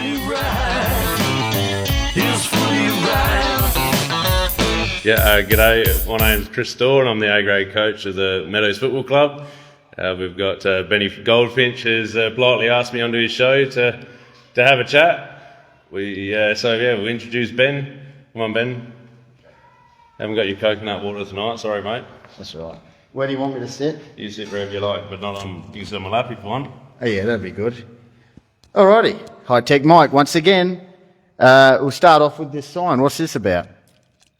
footy right. Here's footy right. G'day. My name's Kris Dawe and I'm the A-grade coach of the Meadows Football Club. We've got Benny Goldfinch has politely asked me onto his show to have a chat. We'll introduce Ben. Come on, Ben. Haven't got your coconut water tonight, sorry mate. That's right. Where do you want me to sit? You sit wherever you like, but not on, you can sit on my lap if you want. Oh yeah, that'd be good. Alrighty, high-tech Mike, once again. We'll start off with this sign. What's this about?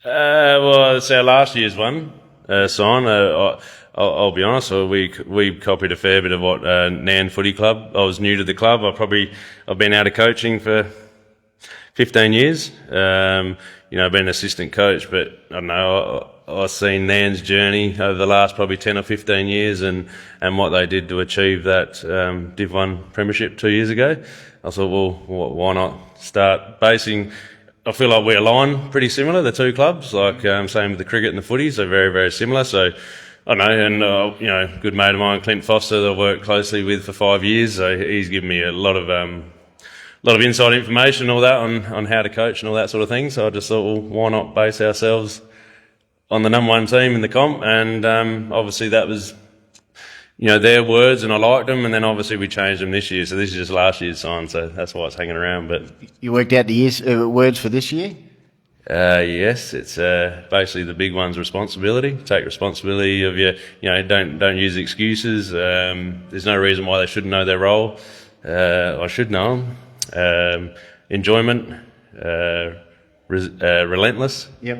Well, it's our last year's one, sign. I'll be honest, we copied a fair bit of what Nan Footy Club. I was new to the club. I've been out of coaching for 15 years. I've been an assistant coach, but I don't know, I've seen Nan's journey over the last probably 10 or 15 years and what they did to achieve that Div 1 premiership 2 years ago. I thought, well, why not start basing... I feel like we align pretty similar, the two clubs, like same with the cricket and the footy, so very, very similar. So, I don't know, and, good mate of mine, Clint Foster, that I've worked closely with for 5 years, so he's given me a lot of inside information and all that on how to coach and all that sort of thing. So I just thought, well, why not base ourselves on the number one team in the comp? And obviously that was, their words, and I liked them. And then obviously we changed them this year. So this is just last year's sign, so that's why it's hanging around. But you worked out the words for this year? Yes, it's basically the big one's responsibility. Take responsibility of your, don't use excuses. There's no reason why they shouldn't know their role. I should know them. Enjoyment, relentless. Yep.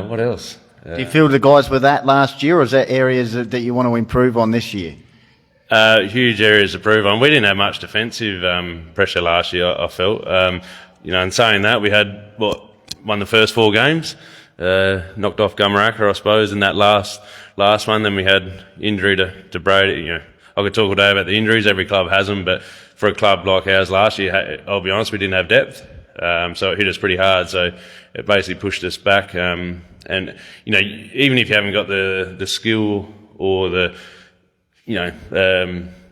What else? Do you feel the guys were that last year, or is that areas that you want to improve on this year? Huge areas to improve on. We didn't have much defensive pressure last year, I felt. In saying that, we had, won the first 4 games, knocked off Gummaraka, I suppose, in that last one. Then we had injury to Brady. I could talk all day about the injuries. Every club has them, but for a club like ours last year, I'll be honest, we didn't have depth. So it hit us pretty hard. So it basically pushed us back. And even if you haven't got the skill or the,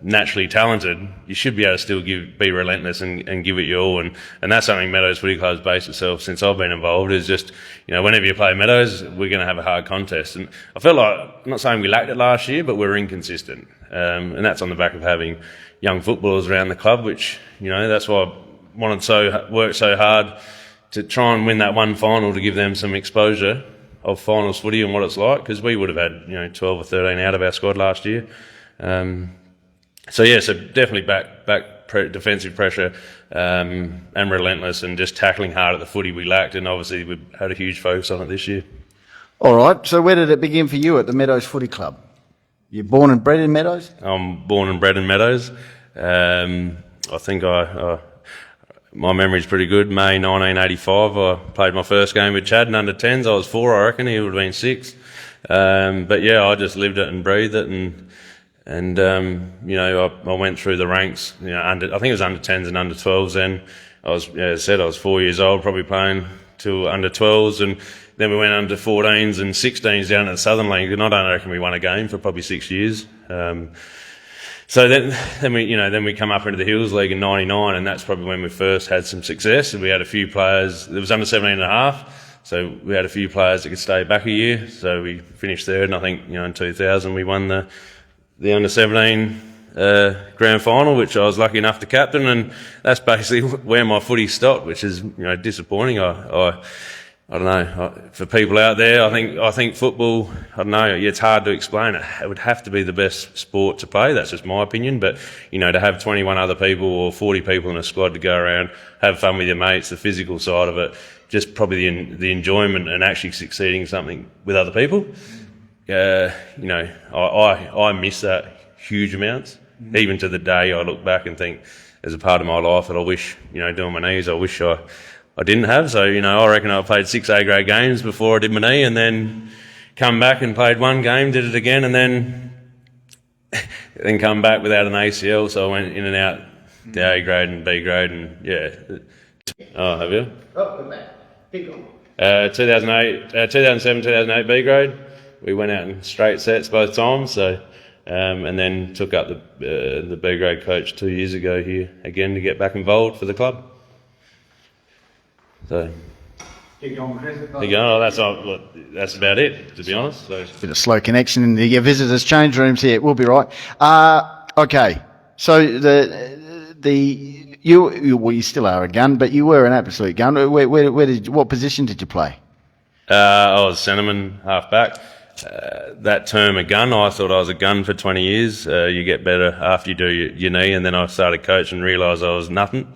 naturally talented, you should be able to still be relentless and give it your all. And that's something Meadows Footy Club's based itself since I've been involved, is just, whenever you play Meadows, we're going to have a hard contest. And I felt like, I'm not saying we lacked it last year, but we're inconsistent. And that's on the back of having young footballers around the club, which, that's why I worked so hard to try and win that one final, to give them some exposure of finals footy and what it's like, because we would have had 12 or 13 out of our squad last year. So definitely back defensive pressure and relentless, and just tackling hard at the footy we lacked, and obviously we had a huge focus on it this year. All right, so where did it begin for you at the Meadows Footy Club? You're born and bred in Meadows? I'm born and bred in Meadows. I think my memory's pretty good. May 1985, I played my first game with Chad in under 10s. I was 4, I reckon. He would have been 6. I just lived it and breathed it, and I went through the ranks. I think it was under 10s and under 12s. Then I was 4 years old, probably playing till under 12s, and then we went under 14s and 16s down at the Southern League, and I don't reckon we won a game for probably 6 years. So then we come up into the Hills League in '99, and that's probably when we first had some success. And we had a few players. It was under 17.5, so we had a few players that could stay back a year. So we finished third, and I think in 2000 we won the under 17 grand final, which I was lucky enough to captain. And that's basically where my footy stopped, which is disappointing. I don't know, for people out there, I think football, I don't know, it's hard to explain. It would have to be the best sport to play. That's just my opinion. But, to have 21 other people or 40 people in a squad to go around, have fun with your mates, the physical side of it, just probably the enjoyment and actually succeeding something with other people. I miss that huge amounts. Even to the day, I look back and think, there's a part of my life that I wish, doing my knees, I wish I didn't have. So, I reckon I played 6 A-grade games before I did my knee, and then come back and played 1 game, did it again, and then come back without an ACL. So I went in and out the A-grade and B-grade, and Oh, have you? Oh, we're back. Pick on. 2007, 2008 B-grade. We went out in straight sets both times, so and then took up the B grade coach 2 years ago here again to get back involved for the club. So. Keep going, Kris. That's about it, to be honest. So. Bit of slow connection in the visitors' change rooms here. We'll be right. Okay. So you still are a gun, but you were an absolute gun. What position did you play? I was centreman, half back. That term, a gun, I thought I was a gun for 20 years. You get better after you do your knee, and then I started coaching and realised I was nothing,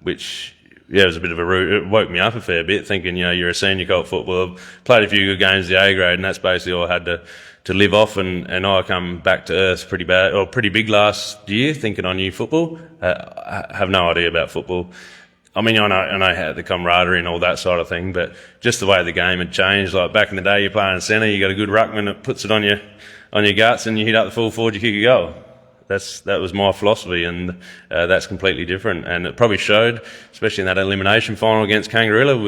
which. Yeah, it was a bit of it woke me up a fair bit, thinking, you're a senior colt footballer, played a few good games the A grade, and that's basically all I had to live off, and I come back to earth pretty big last year, thinking I knew football. I have no idea about football. I mean, I know how the camaraderie and all that sort of thing, but just the way the game had changed. Like back in the day, you're playing centre, you got a good ruckman that puts it on your guts, and you hit up the full forward, you kick a goal. That was my philosophy, and that's completely different. And it probably showed, especially in that elimination final against Kangaroo.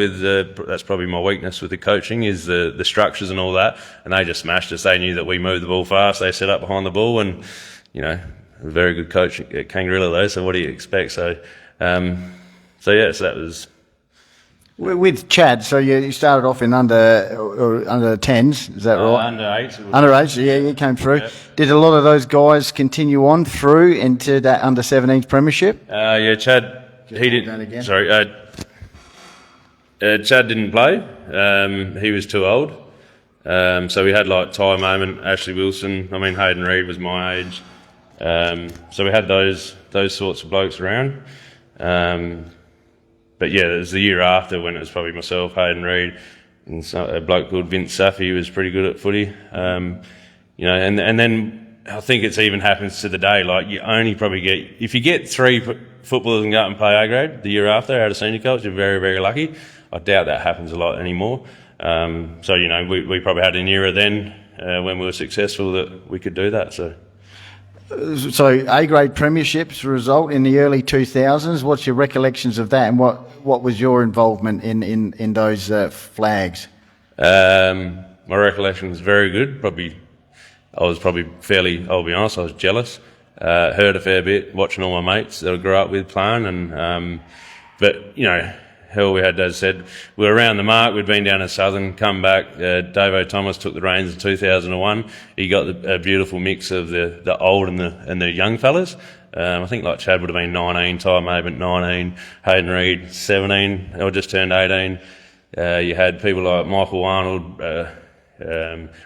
That's probably my weakness with the coaching, is the structures and all that. And they just smashed us. They knew that we moved the ball fast. They set up behind the ball, and a very good coach at Kangaroo though. So what do you expect? So that was. With Chad, so you started off in under 10s, is that right? Under 8s. Under 8s, yeah, you came through. Yep. Did a lot of those guys continue on through into that under 17s premiership? Yeah, Chad, he didn't. Sorry, Chad didn't play. He was too old. So we had like Ty Moment, Ashley Wilson. I mean, Hayden Reid was my age. So we had those sorts of blokes around. But yeah, it was the year after when it was probably myself, Hayden Reid, and a bloke called Vince Saffy was pretty good at footy. And then I think it's even happens to the day. Like you only probably if you get 3 footballers and go out and play A grade the year after out of senior coach, you're very, very lucky. I doubt that happens a lot anymore. So we probably had an era then when we were successful that we could do that. So A-grade premierships result in the early 2000s. What's your recollections of that, and what was your involvement in those flags? My recollection was very good. I was fairly, I'll be honest, I was jealous. Heard a fair bit, watching all my mates that I grew up with playing, and hell, we had, as I said, we were around the mark. We'd been down to Southern, come back. Davo Thomas took the reins in 2001. He got a beautiful mix of the old and the young fellas. I think like Chad would have been 19, Ty Maven 19, Hayden Reid 17, or just turned 18. You had people like Michael Arnold,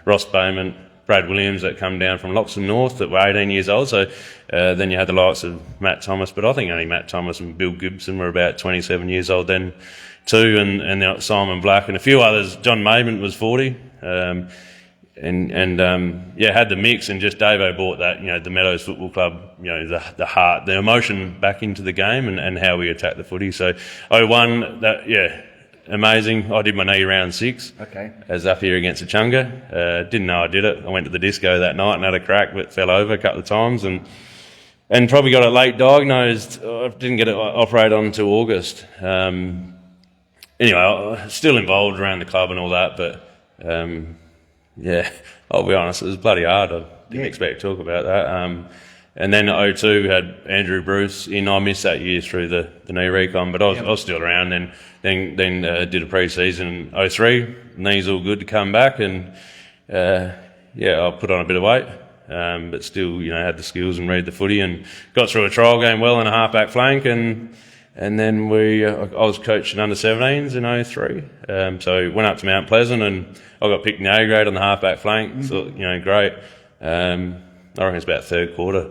Ross Bowman, Brad Williams that come down from Loxton North that were 18 years old. So then you had the likes of Matt Thomas, but I think only Matt Thomas and Bill Gibson were about 27 years old then too, and Simon Black and a few others. John Maven was 40, had the mix, and just Davo brought that, the Meadows Football Club, the heart, the emotion back into the game and how we attack the footy. So 01, amazing. I did my knee round 6. Okay. As up here against the Chunga. Didn't know I did it. I went to the disco that night and had a crack, but fell over a couple of times and probably got it late diagnosed. I didn't get it operated on until August. Anyway, I was still involved around the club and all that, but I'll be honest, it was bloody hard. I didn't expect to talk about that. And then 02 we had Andrew Bruce in. I missed that year through the knee recon, but I was still around. Then did a pre-season 03. Knees all good to come back, and I put on a bit of weight, but still had the skills and read the footy, and got through a trial game well in a half-back flank, and then I was coaching under 17s in 03. So went up to Mount Pleasant, and I got picked in the A grade on the half-back flank. So great. I reckon it's about third quarter.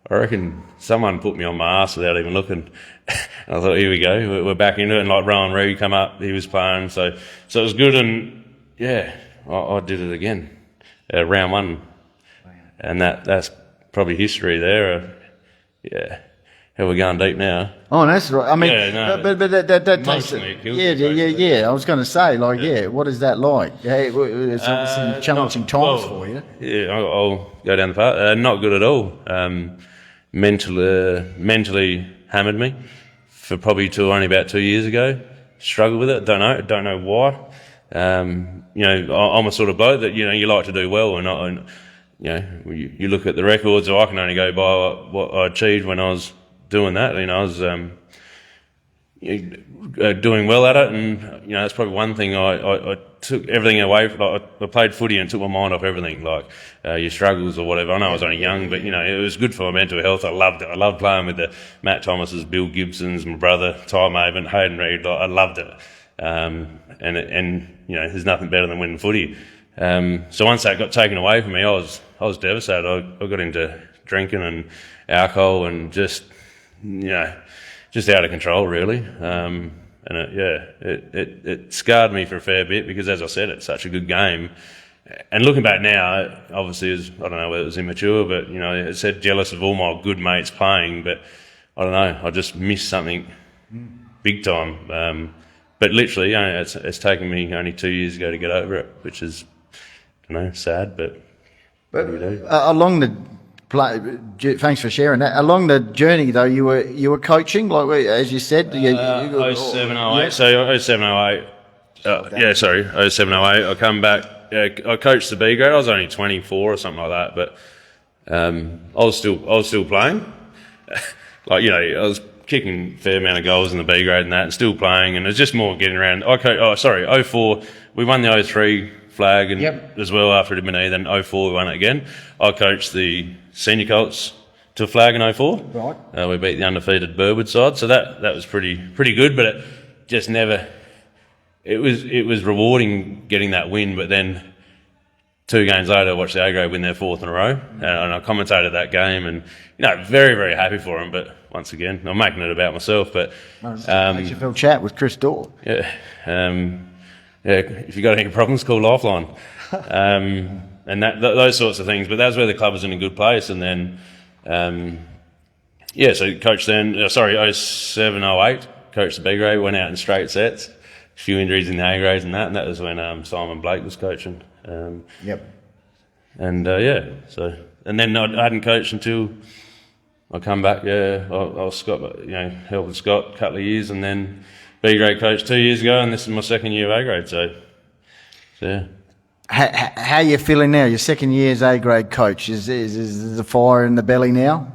I reckon someone put me on my ass without even looking. I thought, here we go, we're back into it. And like Rowan Reid come up, he was playing, so it was good. And I did it again, round 1, and that's probably history there. How we're going deep now. Oh, that's right. I mean, but that takes it. Yeah. I was going to say, what is that like? It's obviously challenging times for you. Yeah, I'll go down the path. Not good at all. Mentally hammered me for probably only about 2 years ago. Struggled with it. Don't know why. I'm a sort of bloke that you like to do well, and you look at the records, so I can only go by what I achieved when I was doing that. I was doing well at it, and that's probably one thing I took everything away from. I played footy and took my mind off everything, like your struggles or whatever. I know I was only young, but it was good for my mental health. I loved it. I loved playing with the Matt Thomases, Bill Gibsons, my brother Ty Maven, Hayden Reid. I loved it, and there's nothing better than winning footy. So once that got taken away from me, I was devastated. I got into drinking and alcohol and just out of control, really. And it scarred me for a fair bit because, as I said, it's such a good game. And looking back now, obviously, I don't know whether it was immature, but it said jealous of all my good mates playing. But I don't know, I just missed something big time. But literally, it's taken me only 2 years ago to get over it, which is, sad. But what do you do? Along the thanks for sharing that. Along the journey, though, you were coaching, like as you said. 07, 08. So 07, 08. 07, 08. I come back. I coached the B grade. I was only 24 or something like that, but I was still playing. I was kicking a fair amount of goals in the B grade and that, and still playing. And it was just more getting around. 04. We won the 03 flag and as well after it had been then 04 we won it again. I coached the senior Colts to a flag in 04. Right. We beat the undefeated Burwood side, so that was pretty good, but it just never. It was rewarding getting that win, but then 2 games later I watched the A grade win their 4th in a row, and I commentated that game, and very, very happy for them. But once again, I'm making it about myself. But HFL Chat with Kris Dawe. If you got any problems, call Lifeline. And those sorts of things. But that's where the club was in a good place. And then, so coached then, 07, 08, coached the B grade, went out in straight sets, a few injuries in the A grades and that was when Simon Blake was coaching. And then I hadn't coached until I come back. I was Scott, helping Scott a couple of years, and then B grade coach 2 years ago, and this is my second year of A grade. So yeah. How are you feeling now? Your second year as A grade coach, is the fire in the belly now?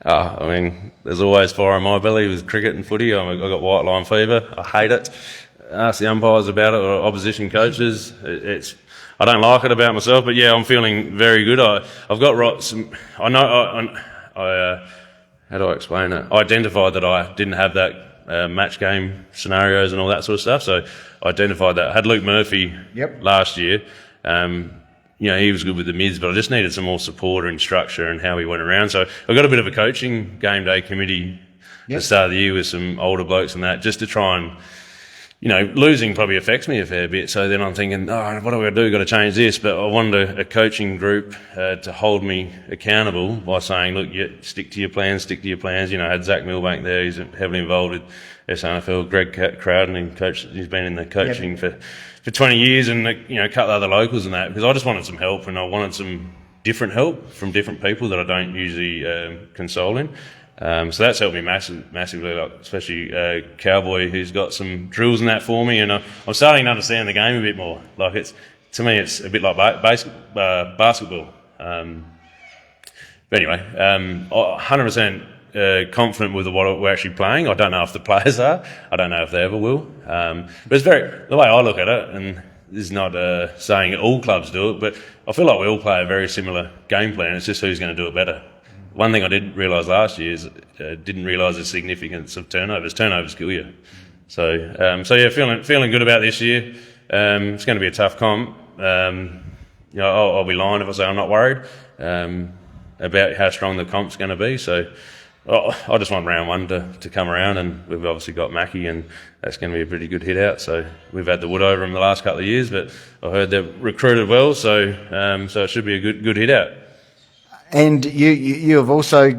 There's always fire in my belly with cricket and footy. I got white line fever. I hate it. Ask the umpires about it, or opposition coaches. I don't like it about myself, but I'm feeling very good. I've got some. I know. How do I explain it? I identified that I didn't have that match game scenarios and all that sort of stuff. So I identified that. I had Luke Murphy last year. He was good with the mids, but I just needed some more support and structure and how he went around. So I got a bit of a coaching game day committee at the start of the year with some older blokes and that, just to try and, losing probably affects me a fair bit. So then I'm thinking, what do I do? Got to change this. But I wanted a coaching group to hold me accountable by saying, look, stick to your plans. I had Zach Milbank there. He's heavily involved with SNFL. Greg Crowden, he's been in the coaching for 20 years, and a couple of other locals and that, because I just wanted some help, and I wanted some different help from different people that I don't usually console in. So that's helped me massively, like especially Cowboy, who's got some drills in that for me, and I'm starting to understand the game a bit more. Like to me, it's a bit like basketball. But anyway, 100% confident with what we're actually playing. I don't know if the players are. I don't know if they ever will. But it's the way I look at it, and this is not saying all clubs do it, but I feel like we all play a very similar game plan. It's just who's going to do it better. One thing I didn't realise last year is didn't realise the significance of turnovers. Turnovers kill you. So feeling good about this year. It's going to be a tough comp. I'll be lying if I say I'm not worried about how strong the comp's going to be. So I just want round one to come around, and we've obviously got Mackie, and that's going to be a pretty good hit out. So we've had the wood over him the last couple of years, but I heard they've recruited well, so it should be a good hit out. And you have also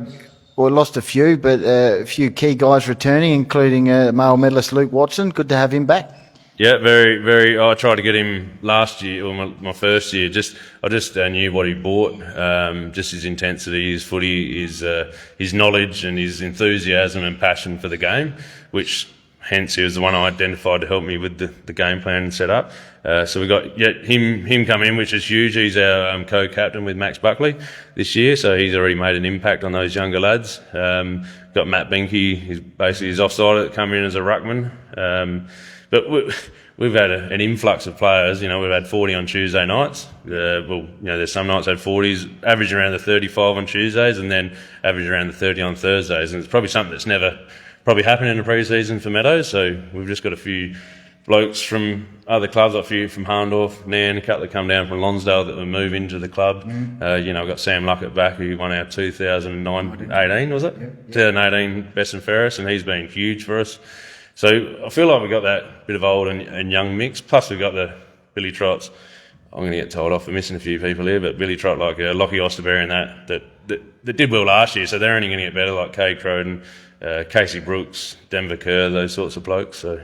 lost a few, but a few key guys returning, including male medalist Luke Watson. Good to have him back. Yeah, very, very. I tried to get him last year, or my first year. I just knew what he brought, just his intensity, his footy, his knowledge, and his enthusiasm and passion for the game, which hence he was the one I identified to help me with the game plan and set up. So we got him come in, which is huge. He's our co-captain with Max Buckley this year, so he's already made an impact on those younger lads. Got Matt Benke, he's basically his offside, come in as a ruckman. But we've had an influx of players. We've had 40 on Tuesday nights. There's some nights had 40s, average around the 35 on Tuesdays, and then average around the 30 on Thursdays. And it's probably something that's never probably happened in the pre-season for Meadows. So we've just got a few blokes from other clubs, like a few from Harndorf, Nan, a couple that come down from Lonsdale that will move into the club. I've got Sam Luckett back, who won our 2018, was it? Yeah. 2018 Best and Fairest, and he's been huge for us. So I feel like we've got that bit of old and young mix. Plus we've got the Billy Trots. I'm going to get told off for missing a few people here, but Billy Trot, like Lockie Osterberry and that did well last year, so they're only going to get better, like Kay Croden, Casey Brooks, Denver Kerr, those sorts of blokes. So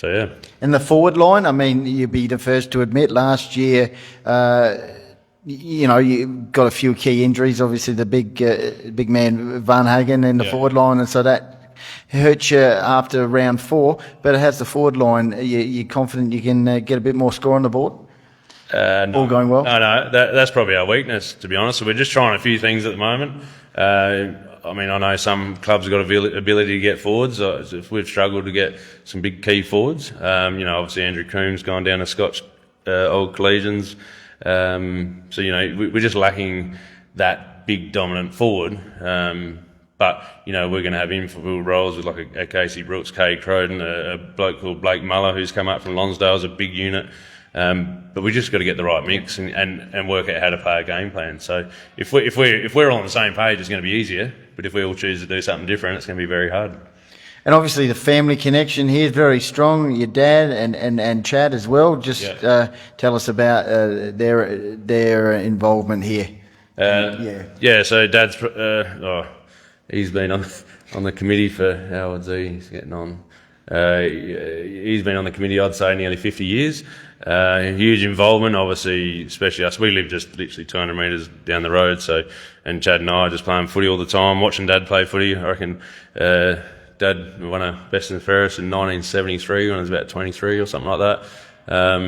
yeah. And the forward line, I mean, you'd be the first to admit last year, you got a few key injuries. Obviously, the big man Van Hagen in the forward line, and so that hurt you after round 4. But it has the forward line. You're confident you can get a bit more score on the board? No. All going well? No, that's probably our weakness, to be honest. So we're just trying a few things at the moment. I know some clubs have got ability to get forwards. We've struggled to get some big key forwards. Obviously Andrew Coombs gone down to Scotch old collegians. We're just lacking that big dominant forward. But we're going to have infield roles with like a Casey Brooks, Kay Croden, a bloke called Blake Muller who's come up from Lonsdale, is a big unit. But we just got to get the right mix and work out how to play a game plan. So if we're all on the same page, it's going to be easier. But if we all choose to do something different, it's going to be very hard. And obviously the family connection here is very strong. Your dad and Chad as well. Just tell us about their involvement here. So Dad's he's been on the committee for how old's he? He's getting on. He's been on the committee, I'd say, nearly 50 years. Huge involvement, obviously, especially us. We live just literally 200 metres down the road, and Chad and I are just playing footy all the time, watching Dad play footy. I reckon Dad won a Best and Fairest in 1973 when I was about 23 or something like that.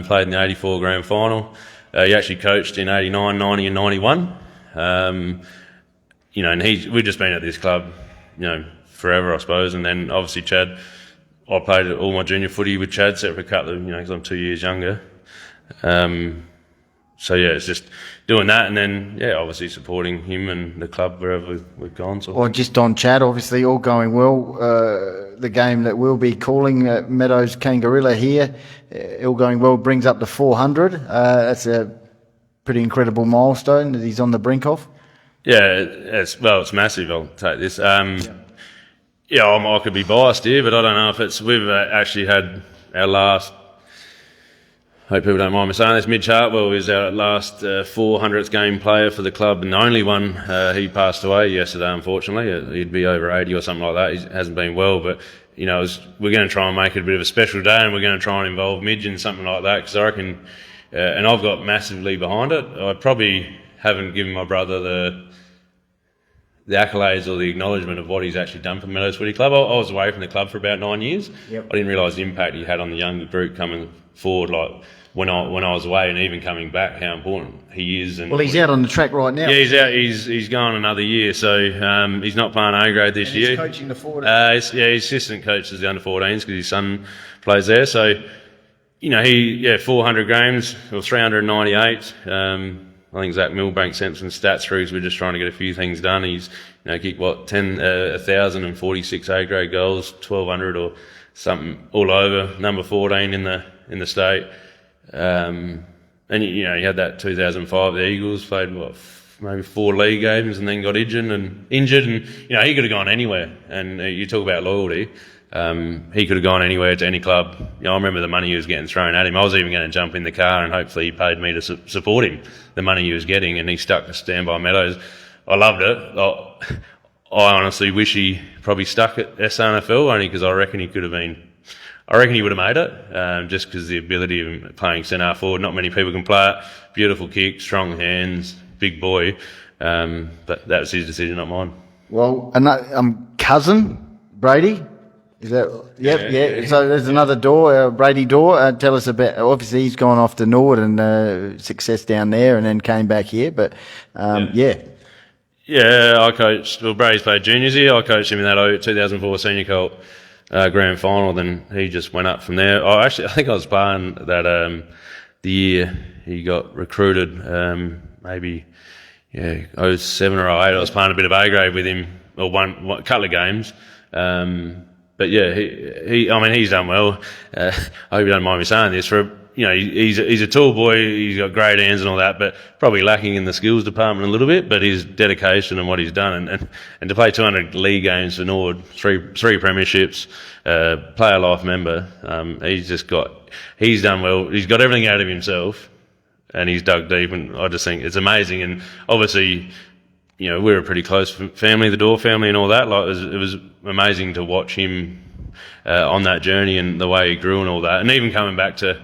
Played in the 84 grand final. He actually coached in 89, 90 and 91. And we've just been at this club, forever, I suppose. And then obviously Chad, I played all my junior footy with Chad, except for a couple of, because I'm 2 years younger. It's just doing that, and then obviously supporting him and the club wherever we've gone. So. Well, just on Chad, obviously all going well. The game that we'll be calling Meadows Kangarilla here, all going well, brings up to 400. That's a pretty incredible milestone that he's on the brink of. Yeah, it's massive. I'll take this. I could be biased here, but I don't know if it's. We've actually had our last. Hope people don't mind me saying this. Mitch Hartwell is our last 400th game player for the club, and the only one. He passed away yesterday, unfortunately. He'd be over 80 or something like that. He hasn't been well, but we're going to try and make it a bit of a special day, and we're going to try and involve Midge in something like that, because I reckon, and I've got massively behind it. I probably haven't given my brother the accolades or the acknowledgement of what he's actually done for Meadows Footy Club. I was away from the club for about 9 years. Yep. I didn't realise the impact he had on the younger group coming forward, like when I was away, and even coming back, how important he is. And he's out on the track right now. Yeah, he's out. He's gone another year, so he's not playing A grade this year. He's coaching the 14s. His assistant coaches the under 14s because his son plays there. So 400 games or 398. I think Zach Milbank sent some stats through because we're just trying to get a few things done. He's kicked 1,046 A grade goals, 1,200 or something all over. Number 14 in the state. And he had that 2005 the Eagles, played maybe 4 league games and then got injured and he could have gone anywhere. And you talk about loyalty. He could have gone anywhere to any club. I remember the money he was getting thrown at him. I was even going to jump in the car and hopefully he paid me to support him, the money he was getting, and he stuck to stand by Meadows. I loved it. I honestly wish he probably stuck at SNFL, only because I reckon he would have made it, just because the ability of playing centre forward. Not many people can play it. Beautiful kick, strong hands, big boy. But that was his decision, not mine. Well, cousin Brady, Is that? Yep, yeah. So there's another Dawe, Brady Dawe. Tell us about. Obviously, he's gone off to Nord and success down there, and then came back here. But yeah. Yeah, I coached. Well, Brady's played juniors here. I coached him in that 2004 Senior Colt Grand Final. Then he just went up from there. I think I was playing that the year he got recruited. Maybe 07 or 08. I was playing a bit of A grade with him, or one couple of games. But yeah, he's done well. I hope you don't mind me saying this. He's a tall boy. He's got great hands and all that, but probably lacking in the skills department a little bit. But his dedication and what he's done, and to play 200 league games for Nord, three premierships, player life member. He's done well. He's got everything out of himself, and he's dug deep. And I just think it's amazing. And obviously, we're a pretty close family, the Dawe family, and all that. Like it was amazing to watch him on that journey and the way he grew and all that. And even coming back to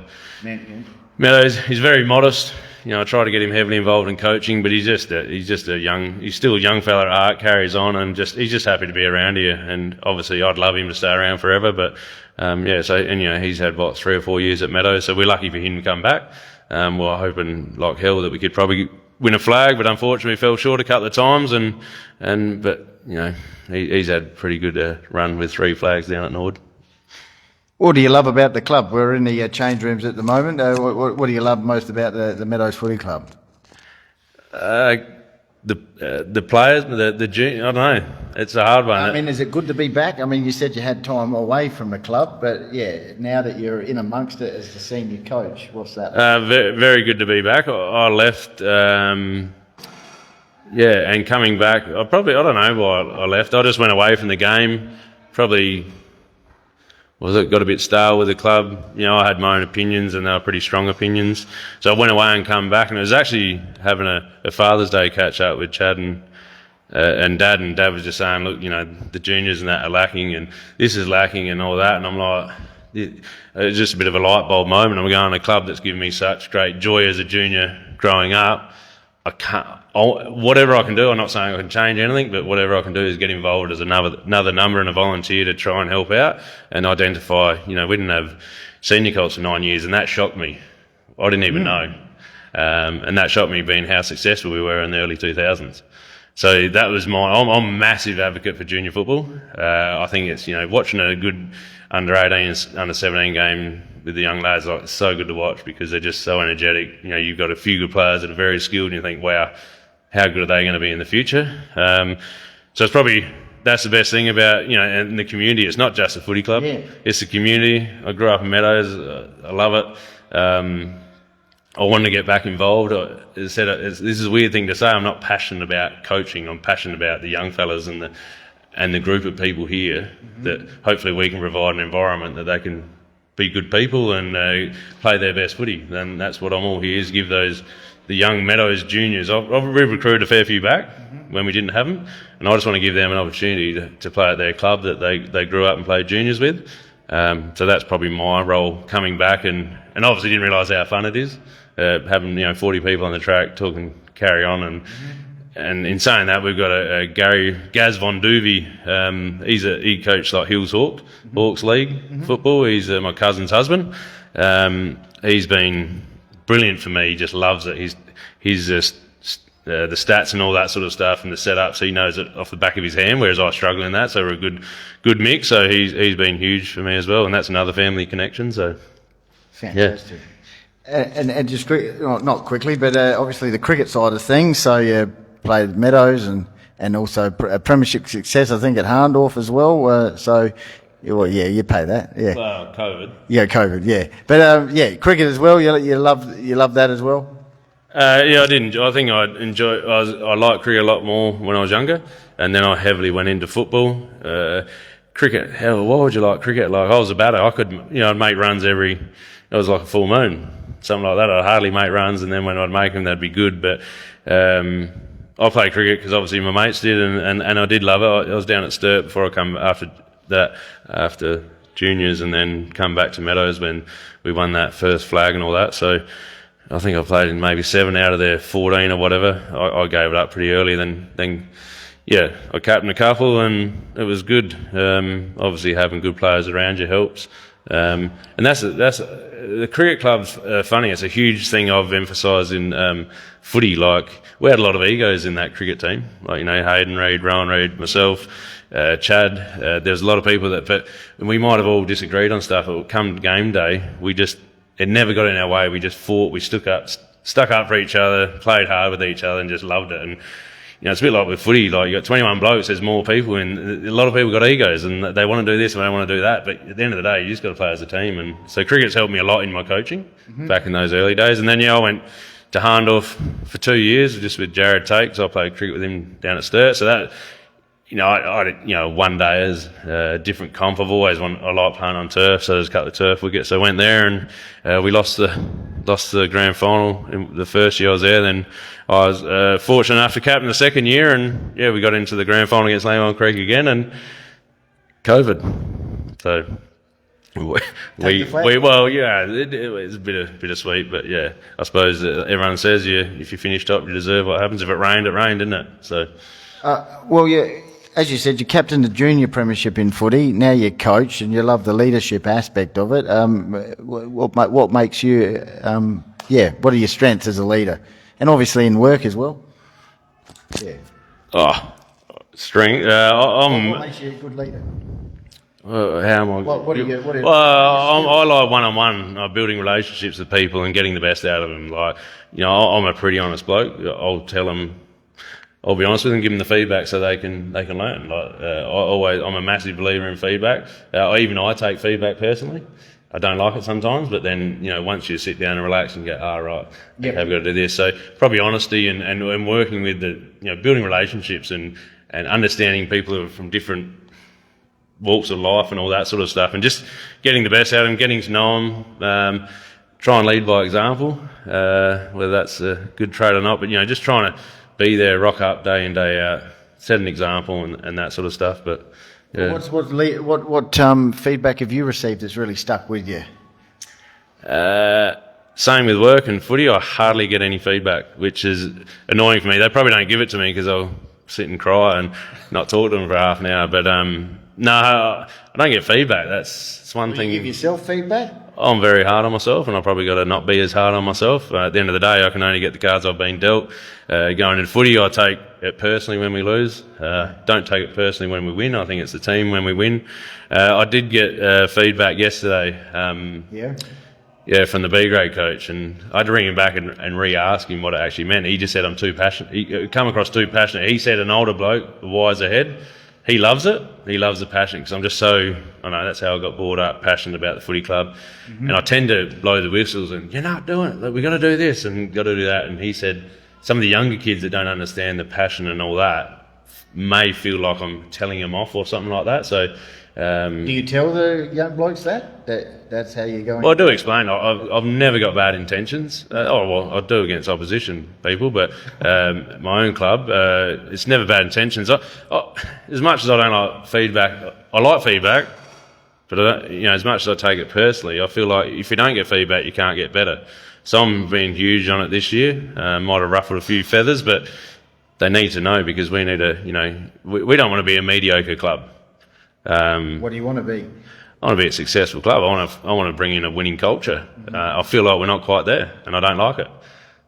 Meadows, he's very modest. I try to get him heavily involved in coaching, but he's still a young fella at heart, carries on, and he's just happy to be around here. And obviously, I'd love him to stay around forever, but he's had 3 or 4 years at Meadows, so we're lucky for him to come back. We're hoping like hell that we could probably win a flag, but unfortunately fell short a couple of times, but he's had a pretty good run with 3 flags down at Nord. What do you love about the club? We're in the change rooms at the moment. What do you love most about the Meadows Footy Club? The players, the junior, I don't know. It's a hard one. I mean, is it good to be back? I mean, you said you had time away from the club, but yeah, now that you're in amongst it as the senior coach, what's that? Very, very good to be back. I left, and coming back, I don't know why I left. I just went away from the game. Probably got a bit stale with the club. I had my own opinions, and they were pretty strong opinions. So I went away and come back, and it was actually having a Father's Day catch up with Chad and Dad was just saying, look, the juniors and that are lacking, and this is lacking, and all that. And I'm like, it was just a bit of a light bulb moment. I'm going to a club that's given me such great joy as a junior growing up. Whatever I can do, I'm not saying I can change anything, but whatever I can do is get involved as another number and a volunteer to try and help out and identify. We didn't have senior colts for 9 years, and that shocked me. I didn't even know, and that shocked me, being how successful we were in the early 2000s. So that was I'm a massive advocate for junior football. I think it's watching a good under 18, under 17 game with the young lads, it's so good to watch because they're just so energetic. You've got a few good players that are very skilled, and you think, wow, how good are they going to be in the future? So it's probably, that's the best thing about, and the community. It's not just a footy club, It's the community. I grew up in Meadows. I love it. I wanted to get back involved. This is a weird thing to say. I'm not passionate about coaching. I'm passionate about the young fellas and the group of people here, that hopefully we can provide an environment that they can be good people and play their best footy. And that's what I'm all here, is give the young Meadows juniors. We've recruited a fair few back when we didn't have them, and I just want to give them an opportunity to play at their club that they grew up and played juniors with. So that's probably my role coming back, and obviously didn't realise how fun it is, having 40 people on the track talking, carry on, and in saying that, we've got a Gaz Von Duvey. He coached like Hills Hawks League football. He's my cousin's husband. He's been brilliant for me. He just loves it. He's just the stats and all that sort of stuff and the setups. He knows it off the back of his hand, whereas I struggle in that. So we're a good mix. So he's been huge for me as well, and that's another family connection. So fantastic. Yeah. And just not quickly, but obviously the cricket side of things. So you played Meadows and also a premiership success, I think, at Harndorf as well. You pay that. Yeah. COVID. Yeah, COVID. Yeah, but cricket as well. You love that as well. I did. I think I liked cricket a lot more when I was younger, and then I heavily went into football. Cricket. Hell, what would you like cricket? Like, I was a batter. I could, I'd make runs it was like a full moon, something like that. I'd hardly make runs, and then when I'd make them, that'd be good. But I played cricket because obviously my mates did, and I did love it. I was down at Sturt before I come after juniors, and then come back to Meadows when we won that first flag and all that. So I think I played in maybe 7 out of their 14 or whatever. I gave it up pretty early. Then Yeah, I captained a couple and it was good. Obviously having good players around you helps. And that's the cricket club's funny. It's a huge thing I've emphasised in footy. Like, we had a lot of egos in that cricket team. Like, you know, Hayden Reid, Rowan Reid, myself, Chad. There's a lot of people but we might have all disagreed on stuff, but come game day, it never got in our way. We just fought, we stuck up for each other, played hard with each other and just loved it. And you know, it's a bit like with footy, like you got 21 blokes, there's more people, and a lot of people got egos, and they want to do this and they want to do that, but at the end of the day, you just got to play as a team. And so cricket's helped me a lot in my coaching back in those early days. And then, I went to Harndorf for 2 years, just with Jared Tate, because I played cricket with him down at Sturt. So that, I one day as a different comp. I like playing on turf, so there's a couple of turf wickets. So I went there and we lost the grand final in the first year I was there. Then I was fortunate enough to captain the second year, and we got into the grand final against Langone Creek again, and COVID. So it was a bit of sweet, but yeah, I suppose everyone says if you finish top, you deserve what happens. If it rained, didn't it? So. As you said, you captained the junior premiership in footy. Now you're coach, and you love the leadership aspect of it. What makes you? What are your strengths as a leader, and obviously in work as well? Yeah. Oh, strength. What makes you a good leader? How am I? What do you? I like one-on-one, building relationships with people and getting the best out of them. Like, I'm a pretty honest bloke. I'll be honest with them, give them the feedback so they can learn. Like, I'm a massive believer in feedback. Even I take feedback personally. I don't like it sometimes, but then, once you sit down and relax and go, right, okay, I've got to do this. So probably honesty and working with building relationships and understanding people who are from different walks of life and all that sort of stuff, and just getting the best out of them, getting to know them, try and lead by example, whether that's a good trait or not, but, just trying to be there, rock up day in, day out, set an example and that sort of stuff. But yeah. What feedback have you received that's really stuck with you? Same with work and footy. I hardly get any feedback, which is annoying for me. They probably don't give it to me because I'll sit and cry and not talk to them for half an hour. But no, I don't get feedback. That's one thing. You give yourself feedback? I'm very hard on myself, and I've probably got to not be as hard on myself. At the end of the day, I can only get the cards I've been dealt. Going into footy, I take it personally when we lose. Don't take it personally when we win. I think it's the team when we win. I did get feedback yesterday. From the B grade coach, and I had to ring him back and re-ask him what it actually meant. He just said I'm too passionate. He come across too passionate. He said an older bloke, wiser head. He loves it. He loves the passion, because I'm just that's how I got brought up, passionate about the footy club. And I tend to blow the whistles and, you're not doing it. Like, we got to do this and got to do that. And he said some of the younger kids that don't understand the passion and all that may feel like I'm telling them off or something like that. So, do you tell the young blokes that's how you're going? Well, I do explain. I've never got bad intentions. I do against opposition people, but my own club, it's never bad intentions. As much as I don't like feedback, I like feedback, but as much as I take it personally, I feel like if you don't get feedback, you can't get better. So I'm being huge on it this year. Might have ruffled a few feathers, but they need to know, because we need to, we don't want to be a mediocre club. What do you want to be? I want to be a successful club. I want to bring in a winning culture. I feel like we're not quite there, and I don't like it.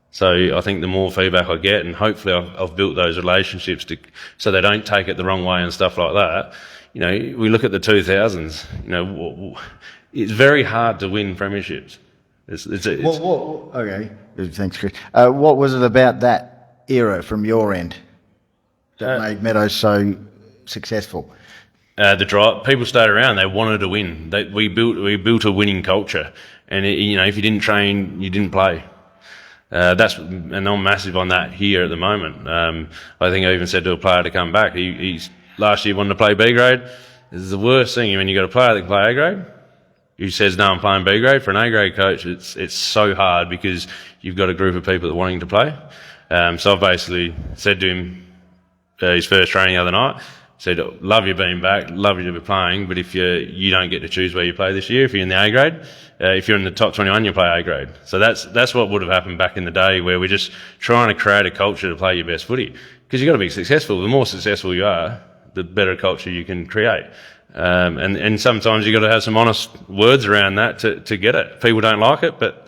So I think the more feedback I get, and hopefully I've built those relationships so they don't take it the wrong way and stuff like that. We look at the 2000s. It's very hard to win premierships. Okay. Thanks, Kris. What was it about that era from your end that made Meadows so successful? The drive, people stayed around. They wanted to win. We built a winning culture, and if you didn't train, you didn't play. And I'm massive on that here at the moment. I think I even said to a player to come back. He's last year wanted to play B grade. This is the worst thing when you got a player that can play A grade. He says, no, I'm playing B grade. For an A grade coach, it's so hard, because you've got a group of people that are wanting to play. So I've basically said to him, his first training the other night, said, love you being back, love you to be playing, but if you don't get to choose where you play this year, if you're in the A grade, if you're in the top 21, you play A grade. So that's what would have happened back in the day, where we're just trying to create a culture to play your best footy. because you've got to be successful. The more successful you are, the better culture you can create. And sometimes you've got to have some honest words around that to get it. People don't like it, but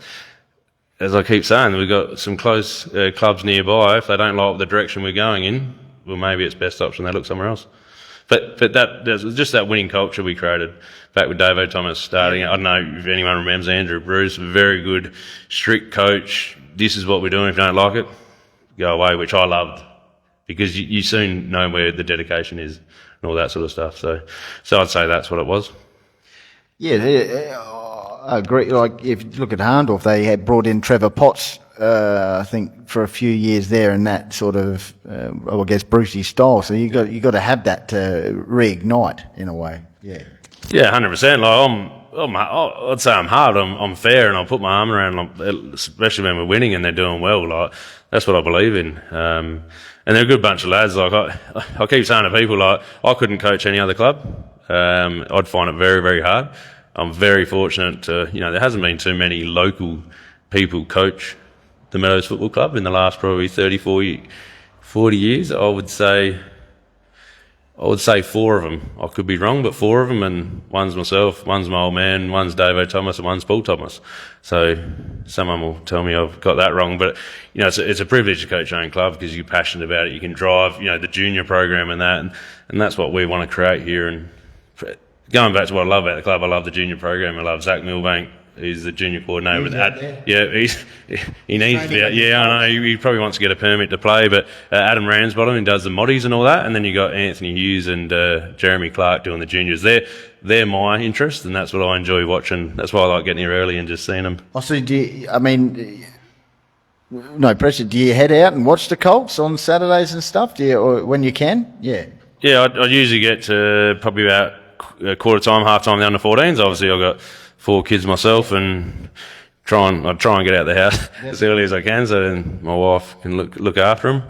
as I keep saying, we've got some close clubs nearby. If they don't like the direction we're going in, well, maybe it's best option they look somewhere else. But there's just that winning culture we created back with Dawe Thomas starting. I don't know if anyone remembers Andrew Bruce, very good, strict coach. This is what we're doing. If you don't like it, go away, which I loved, because you soon know where the dedication is and all that sort of stuff. So I'd say that's what it was. Yeah, I agree. Like, if you look at Harndorf, they had brought in Trevor Potts, I think, for a few years there, in that sort of, I guess, Brucey style. So you got to have that to reignite in a way. Yeah. Yeah, 100%. Like I'd say I'm hard. I'm fair, and I'll put my arm around them, especially when we're winning and they're doing well. Like, that's what I believe in. And they're a good bunch of lads. Like, I keep saying to people, like, I couldn't coach any other club. I'd find it very, very hard. I'm very fortunate to, there hasn't been too many local people coach the Meadows Football Club in the last probably 40 years. I would say 4 of them. I could be wrong, but 4 of them, and one's myself, one's my old man, one's Dawe Thomas, and one's Paul Thomas. So someone will tell me I've got that wrong, but it's a privilege to coach your own club because you're passionate about it. You can drive, the junior program and that, and that's what we want to create here. And going back to what I love about the club, I love the junior program. I love Zach Milbank. He's the junior coordinator with that. Yeah, he needs to be. Yeah, I know. He probably wants to get a permit to play, but Adam Ramsbottom, who does the moddies and all that, and then you got Anthony Hughes and Jeremy Clark doing the juniors. They're my interest, and that's what I enjoy watching. That's why I like getting here early and just seeing them. So no pressure. Do you head out and watch the Colts on Saturdays and stuff? Or when you can? Yeah. Yeah, I usually get to probably about quarter time, half time, the under 14s. Obviously, I've got 4 kids myself, and I try and get out of the house as early as I can, so then my wife can look after them,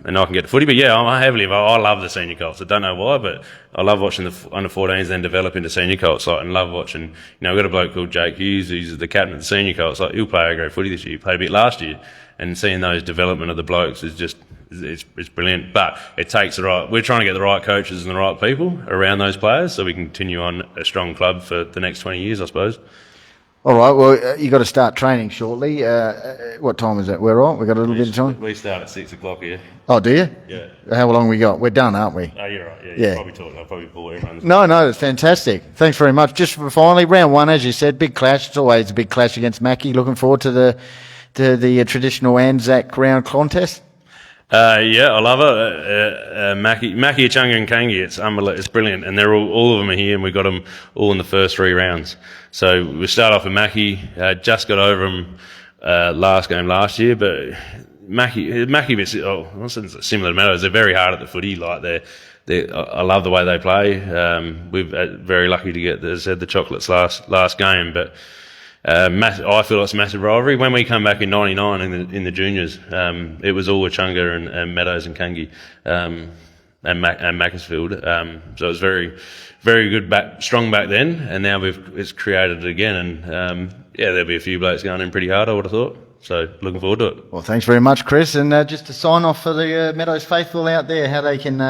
and I can get to footy. But yeah, I love the senior Colts. I don't know why, but I love watching the under 14s then develop into senior Colts. And love watching. We've got a bloke called Jake Hughes, who's the captain of the senior Colts. He'll play A-grade footy this year. He played a bit last year, and seeing those development of the blokes is just. It's brilliant, but it takes we're trying to get the right coaches and the right people around those players so we can continue on a strong club for the next 20 years, I suppose. All right, well, you got to start training shortly. What time is it? We're on? We've got a little bit of time? We start at 6 o'clock here. Oh, do you? Yeah. How long we got? We're done, aren't we? Oh, you're right. Yeah. I'll probably bore everyone. No, it's fantastic. Thanks very much. Just for finally, round 1, as you said, big clash. It's always a big clash against Mackie. Looking forward to the traditional Anzac round contest. Yeah, I love it. Mackie, Achunga and Kangi, it's brilliant. And they're all of them are here, and we got them all in the first 3 rounds. So we start off with Mackie, just got over them, last game last year, but Mackie, it's similar to Meadows. They're very hard at the footy. I love the way they play. We're very lucky to get, as I said, the Chocolates last game, but I feel it's a massive rivalry. When we come back in '99 in the juniors, it was all Achunga and Meadows and Kangi and Macclesfield. So it was very, very good strong back then, and now it's created it again. And there'll be a few blokes going in pretty hard, I would have thought. So looking forward to it. Well, thanks very much, Kris. And just to sign off for the Meadows faithful out there, how they can,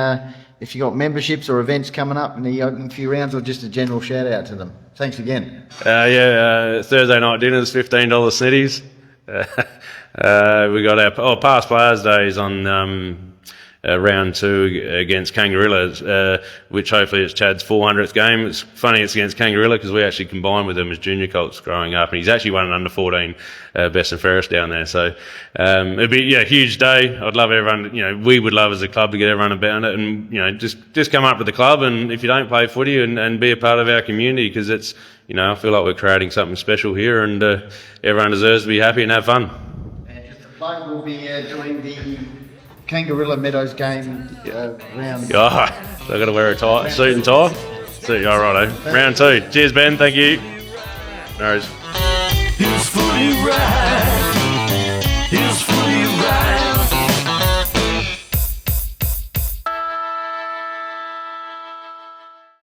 if you got memberships or events coming up in the opening few rounds, or just a general shout out to them. Thanks again. Thursday night dinners, $15 snitties. We got our past players days on round 2 against Kangarilla, which hopefully is Chad's 400th game. It's funny it's against Kangarilla because we actually combined with him as junior Colts growing up, and he's actually won an under 14 best and fairest down there. So it'd be a huge day. I'd love everyone. We would love as a club to get everyone about it, and just come up with the club. And if you don't play footy, and be a part of our community, because it's I feel like we're creating something special here, and everyone deserves to be happy and have fun. And just a plug, we'll be doing the Kangarilla Meadows game round. So I've got to wear a suit and tie. All righto. Round 2. Cheers, Ben. Thank you. No worries. It's fully right.